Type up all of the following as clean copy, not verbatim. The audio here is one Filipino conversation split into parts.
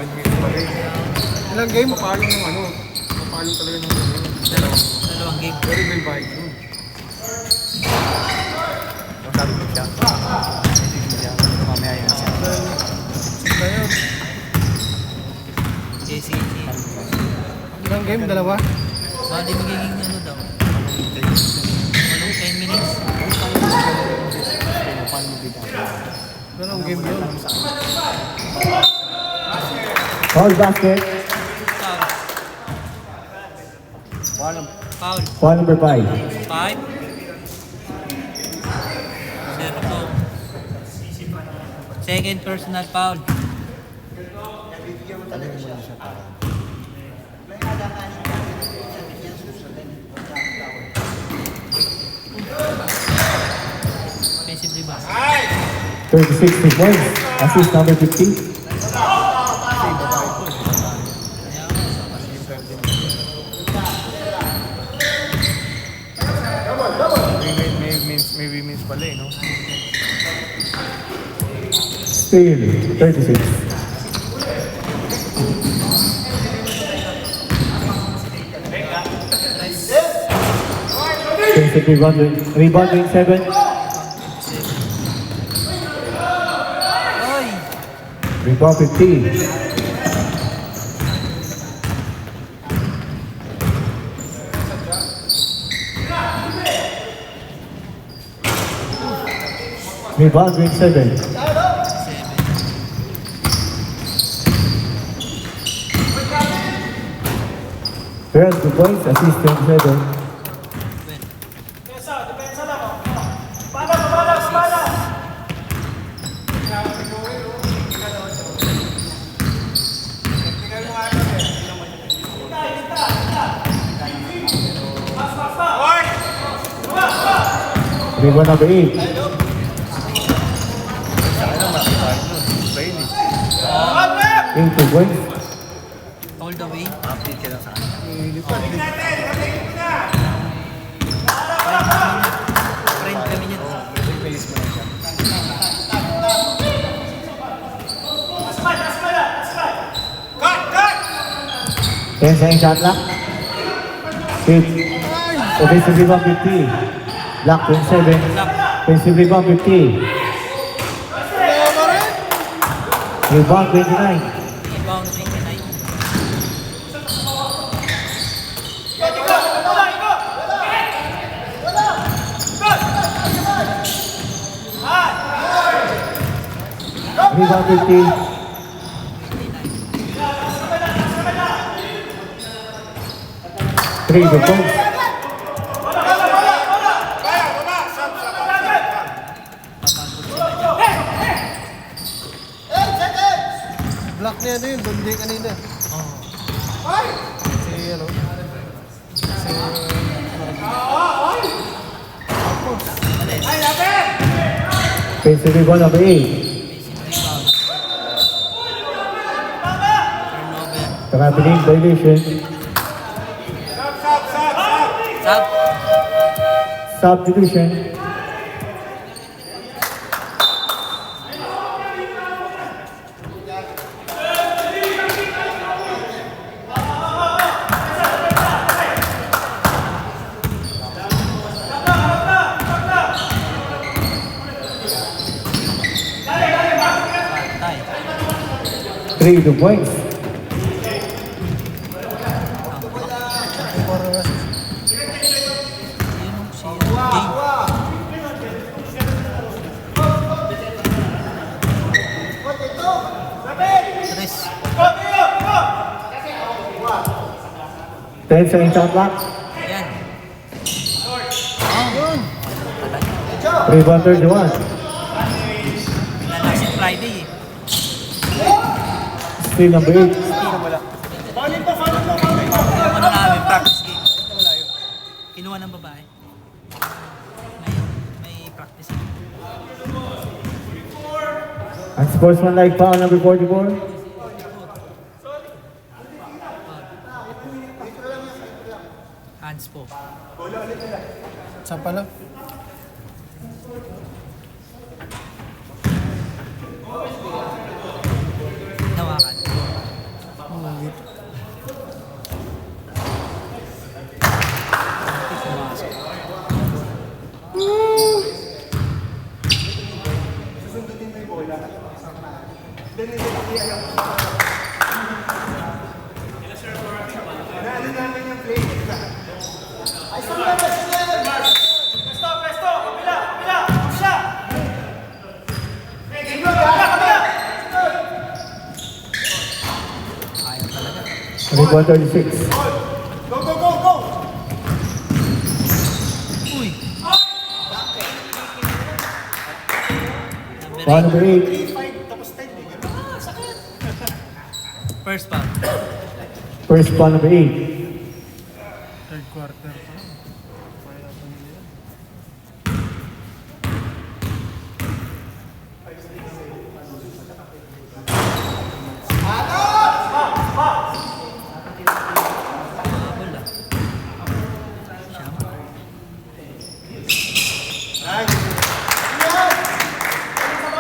minutes pa rin. Ilang game, mapalo ng ano. Mapalo talaga ng ano. Dalawang game. Very well by you. Masabi mo siya. Hindi siya. Mamaya yun siya. Sila yun. Sige. Ilang game, dalawa? Bali magiging ano daw. Walang 10 minutes. Dalawang game yun. Foul basket. Foul. Foul number 5. 5. 0 to. Second personal foul. Offensive rebound. 36 points. Assist number 50. May women's pala eh, no? Steal. 36. Defensive rebounding 7. Oy! Rebound 50. Rebounding 7. First 2 points. Assist 27. Rebound number 8. Spain eh. 8 points. All the way. Update ka lang sa akin. Friend kami niya. Face mo na siya. 10 seconds shot clock. 6. Offensive rebound 50. Block 27. Offensive rebound 50. Rebound 29. Rebound 29. Rebound 50. 3 points. Block niya ano yun, Dondi kanina. Si ano? Offensive rebound number 8. Rebound. Turnover. Traveling violation. Sub. Substitution. Tay. 3 points. Tres. 10 seconds shot clock. Yan. Rebound 31. Nalasing Friday eh. Steal number 8. Yung ano namin, practice game. Kinuha ng babae. May practice game. Unsportsmanlike foul number 44. Hands po. Saan pala? Nawakan. Pungit. Red 136. Uy! Foul number 8. First foul. First foul number 8. Third quarter pa.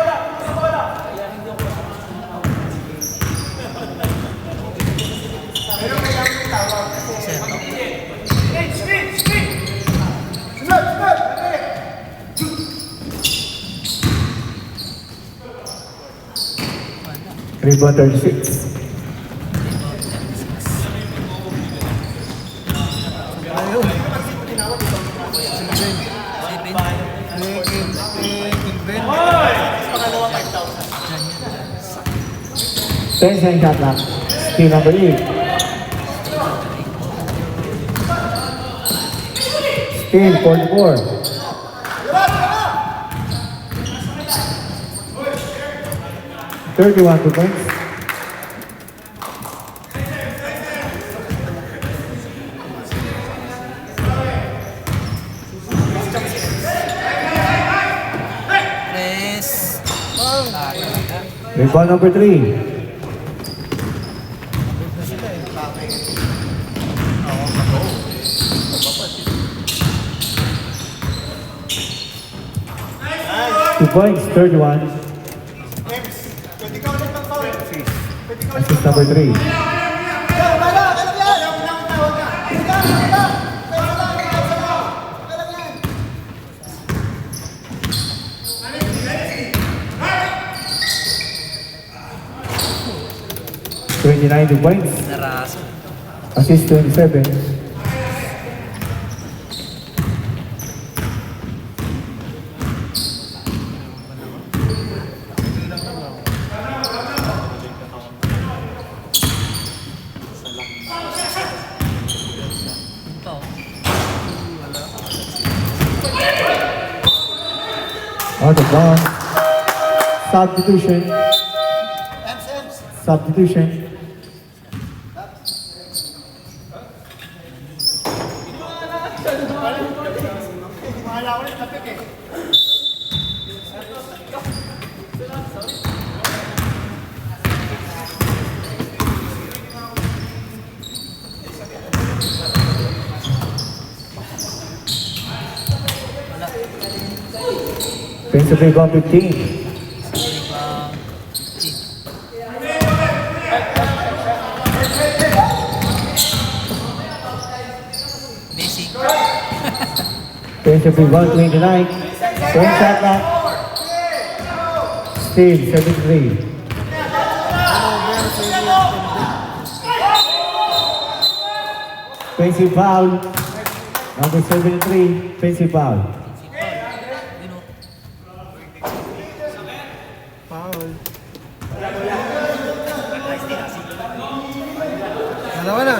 Habol ah. Red 136. Ayun. Seven. Ten second shot clock. Steal number 8. Steal 44. Thirty-one 2 points. Press. Rebound number 3. Two points, 31. Assist number 3. Twenty-nine 2 points. Naraso. Assist 27. Ito. Out of bounds. Substitution. Substitution. Offensive rebound 15. Rebound. 15. Basic. Offensive rebound 29. Ten shot clock. Steal 73. Offensive foul. Number 73. Offensive foul. Yun o. Foul. Dalawa na.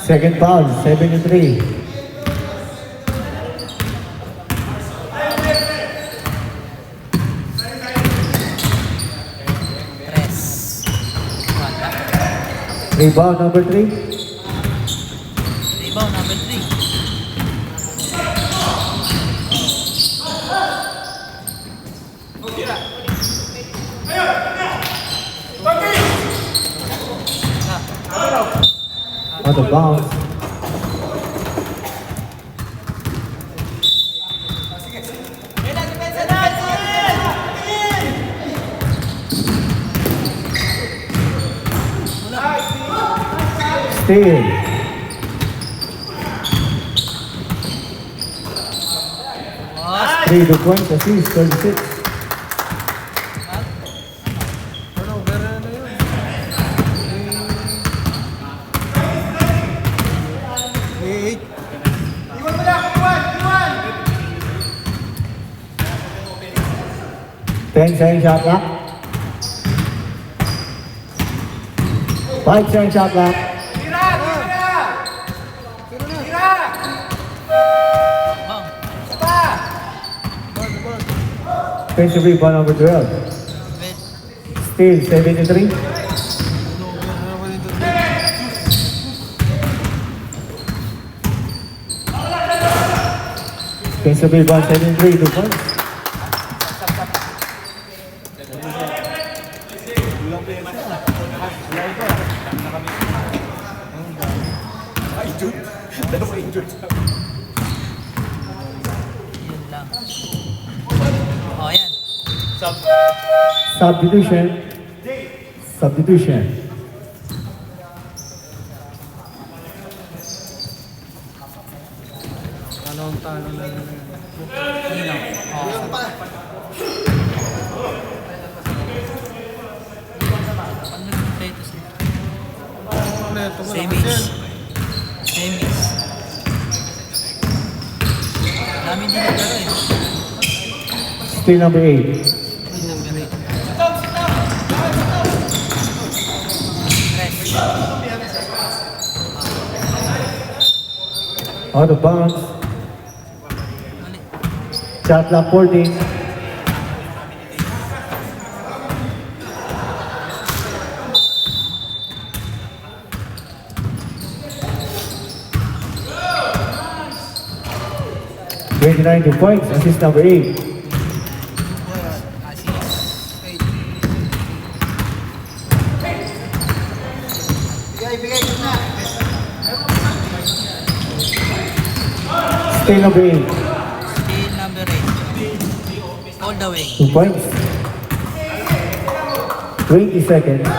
Second foul. 73. Press. Wala. Rebound number 3. Rebound number 3. Out of bounds. Steal. Ah! 3 points, assist, 36. Turnover na yun. Eh, 10-second shot clock. 5-second shot clock. Bang! Defensive rebound number 12. Wait. Steal, 73. Defensive rebound 73, 2 points. Yun lang. Oh, yan. Substitution. Substitution. talo na yun. Yun lang. Oh. Ano yung status niya? Kompleto, Same malakas age. yan. Same age. Dami din naglaro eh. Steal number 8. Wait, number 8. Rest. Out of bounds. Mali. Shot clock 14. Twenty-nine points, assist number 8. Assist. Steal number 8. Steal number 8. All the way. 2 points. 20 seconds.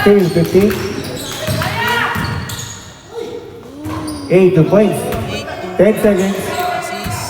Steal 15. 8 2 points. 8 10 seconds. Assist.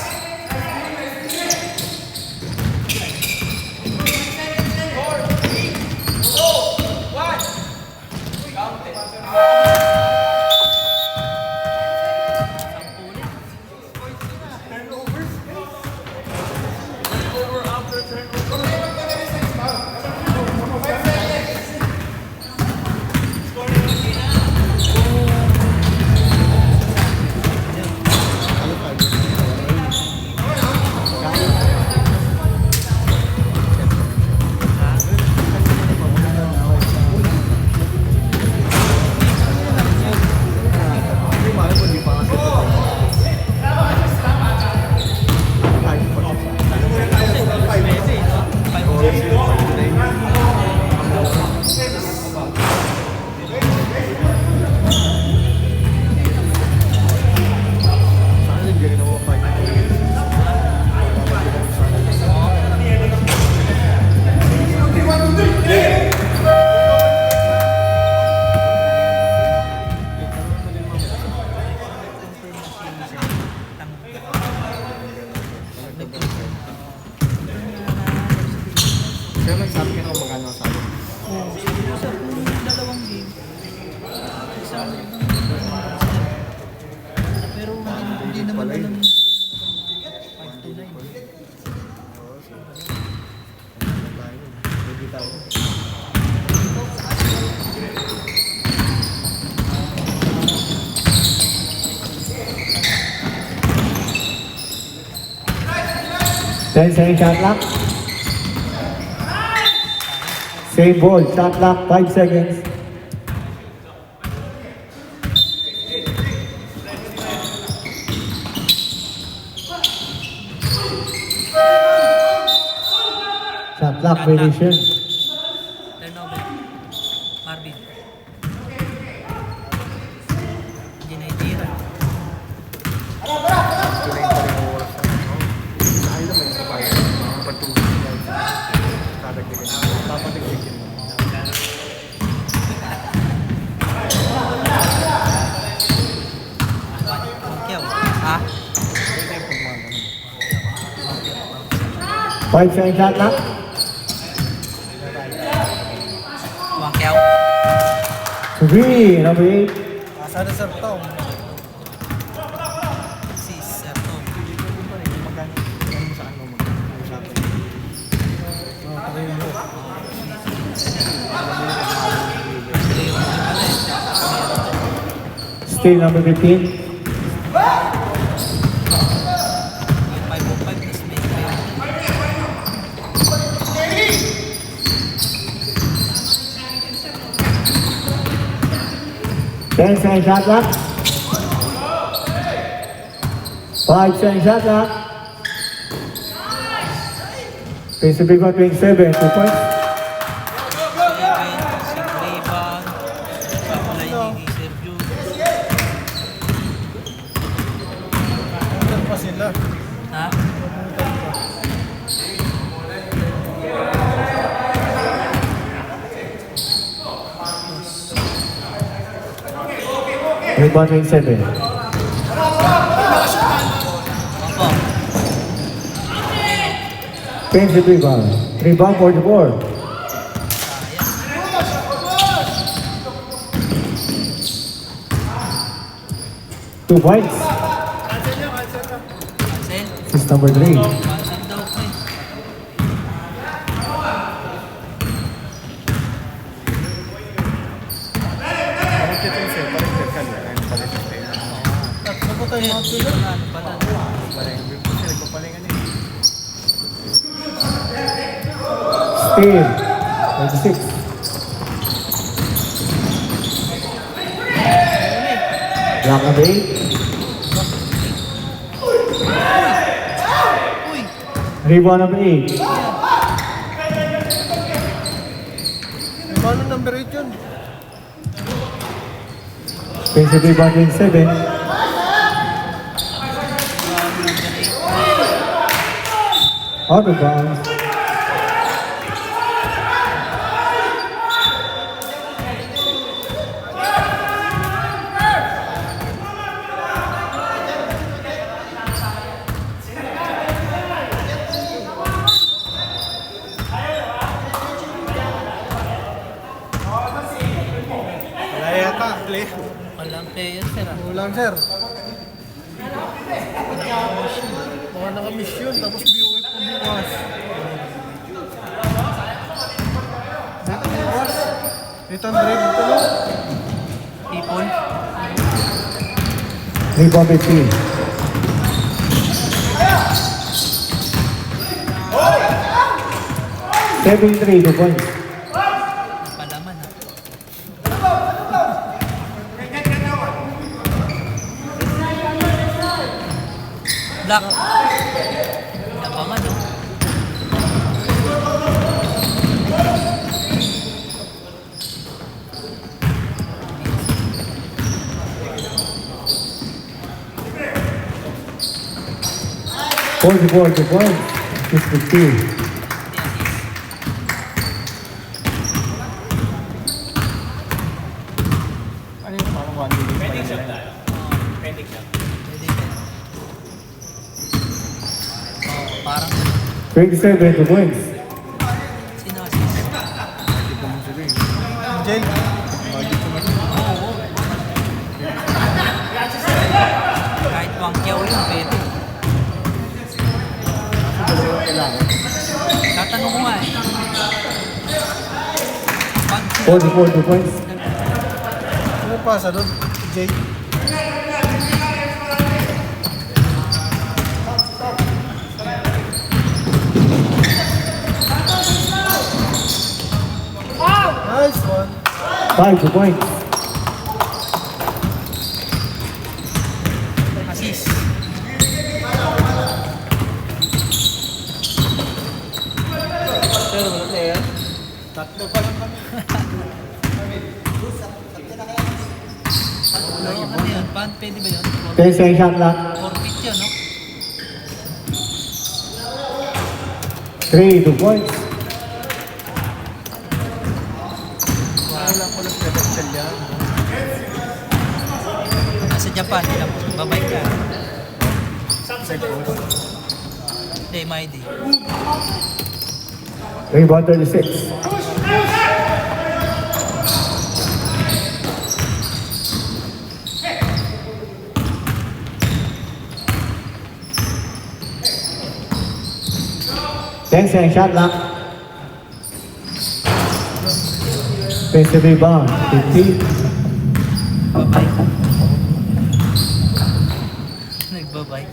Kaya nagsabi ka na kung magkano ang sabi. Sa dalawang game. Isang pero hindi naman alam yung 5 to 9. Ten second shot clock. Same ball, shot clock 5 seconds. Shot clock variation. Turnover. Marvin. Hindi na itira. Tuloy pa rin ang oras. Dahil naman yung kapaya. Pagtulog. Dadagdagan. Papatigligin mo. 5-second shot clock. Wangkyaw. 3, number 8. Asa na Sir Tom? Si Sir Tom. Still number 15. Yung 505 plus may Ten second shot clock. 5-second shot clock. Pace of big one, 27, 2 points. Ano pa sila? Ha? Rebound 27. Opo. Pace of rebound. Rebound 44. Sayang. 2 points. Cancel. This is number 3. Cancel daw ko eh. Parang kita yung sir, parang sir ka niya. Parang palit yung tayo. Tatlo po tayo mga pila. Ano pala? Parang yung sir, nagpapalingan eh. Still 26. Block number 8. Uy! Rebound number 8. Paano number 8 yun? Pace of rebound 27. Out of bounds. Wala yata. Play. Walang player sir ah. Ulang sir. Baka nakamiss yun. Tapos BOF po bukas. Dito bukas. Dito ang drive dito no? Ipon. Rebound 15. Seven three, 2 points. Palaman ah. Black. Lapangan oh. Four, 2 points. 52. Ano yung parang one minute? Pending shot na. Pwede ka. Oh, parang 27, 2 points. sino assist? Dito mo sila eh. Jay. Oo. Kahit wangkyaw yun, pwede. Dalawa kailangan. Tatanong ko nga eh. Pag 44, 2 points. Ano pasa doon? Jay. Nice one. 5, 2 points. assist. Sir, wala player. Tatlo pa lang kami. Ano yun? Pwede ba yun? 10 second shot clock. Forfeit yun, no? 3, 2 points. Wala ko lang credential yan. Nasa Japan, babay ka. Hindi, Mighty. Rebound 36. Thanks, and shot clock. Defensive rebound 15. Babay. Nagbabay.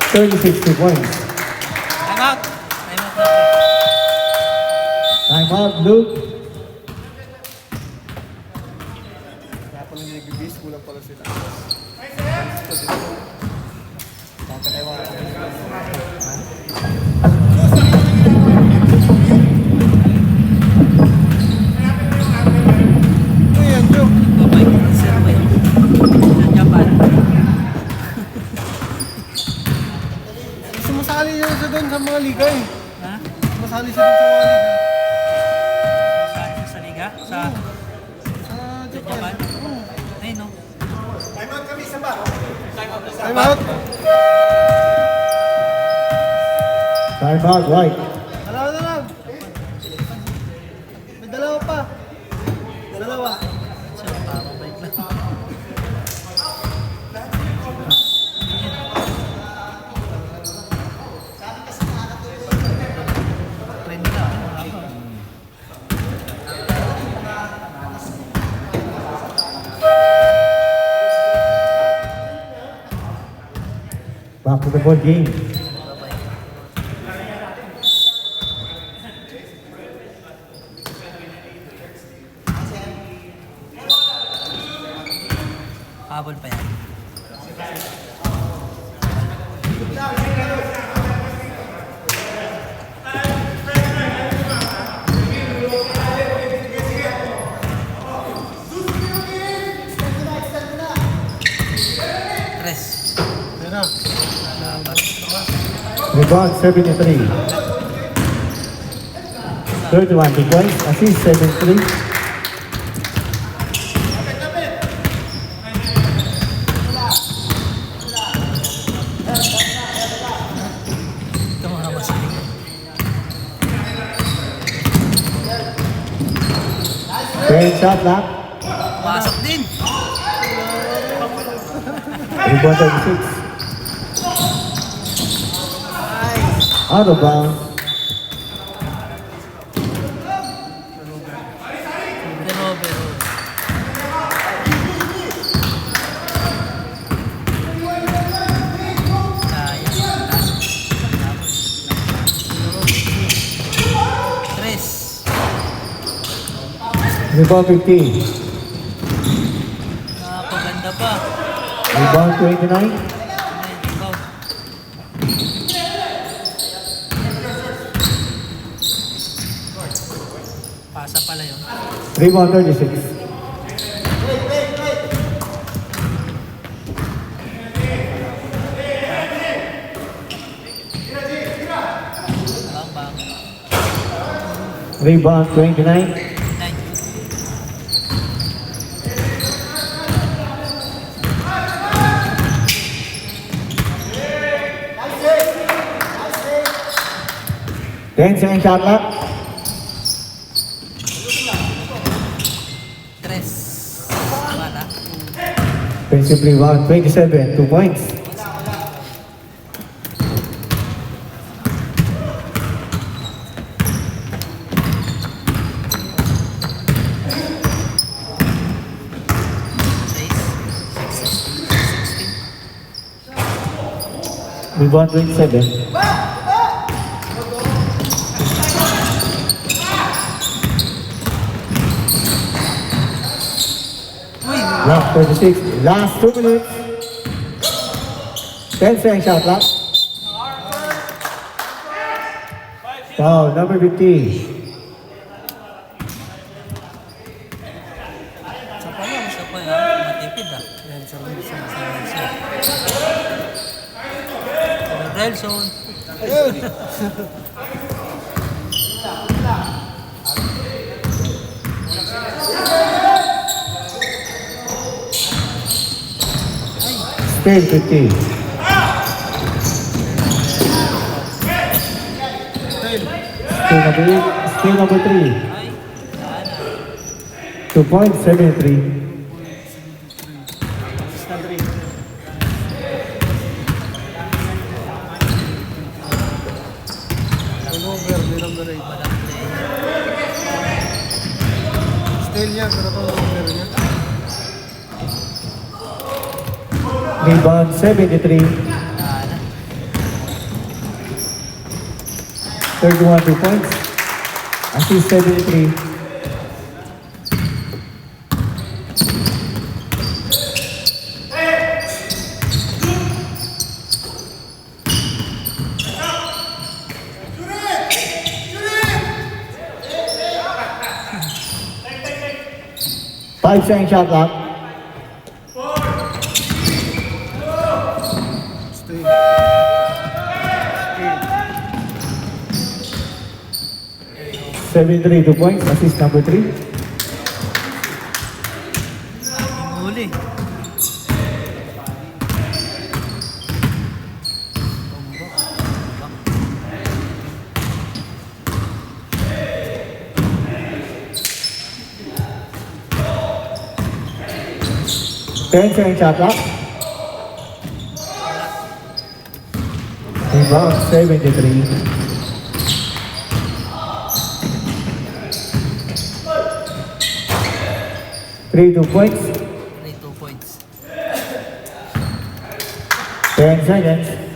36 points. Time out! Time out na. Time out, Luke. Kaya pala nag-base, kulang pala sila. Ano yan, Joe? Babay. Serve. Sa Japan. Sumasali siya doon sa mga liga eh. Ha? Sumasali siya doon sa mga liga. Sa liga? Sa Sa Japan. Japan? Ay, no. Time out! Time out, right. Dalawa na lang. May dalawa pa. Dalawa. Siya, babay lang. Trend na. Back to the ball game. Habol pa yan. Tres. Yan na. Rebound 73. 31 points. Assist 73. Ito mga masaling. Ten shot clock. Pasok din. Rebound 36. Out of bounds. Pero. Sayang. Tres. Rebound 15. Nakapaganda pa. Rebound 29. Ikaw. Pasa pala yun. Rebound 36. Bang. Rebound 29. Nine. Ten second shot clock. Tres. Tama na. Defensive rebound 27. 2 points. Rebound 27. Last 36. Last 2 minutes. 10 second shot clock. Foul number 15. Isa pa yan. Matipid ah. Yan, sa Relson. Ayun! Still 15. Steal number 8. Steal number 3. Ay, sana. 2 points, 73. Assist na 3. Turnover, may number 8. Walang play. Steal niya, pero turnover niya. Rebound, 73. Sana. Third one, 2 points. Assist, 73. Five-second shot clock. Steal. 73, 2 points. Assist number 3. Huli. Ten-second shot clock. Rebound, 73. 3, 2 points. 2 points. 10 seconds.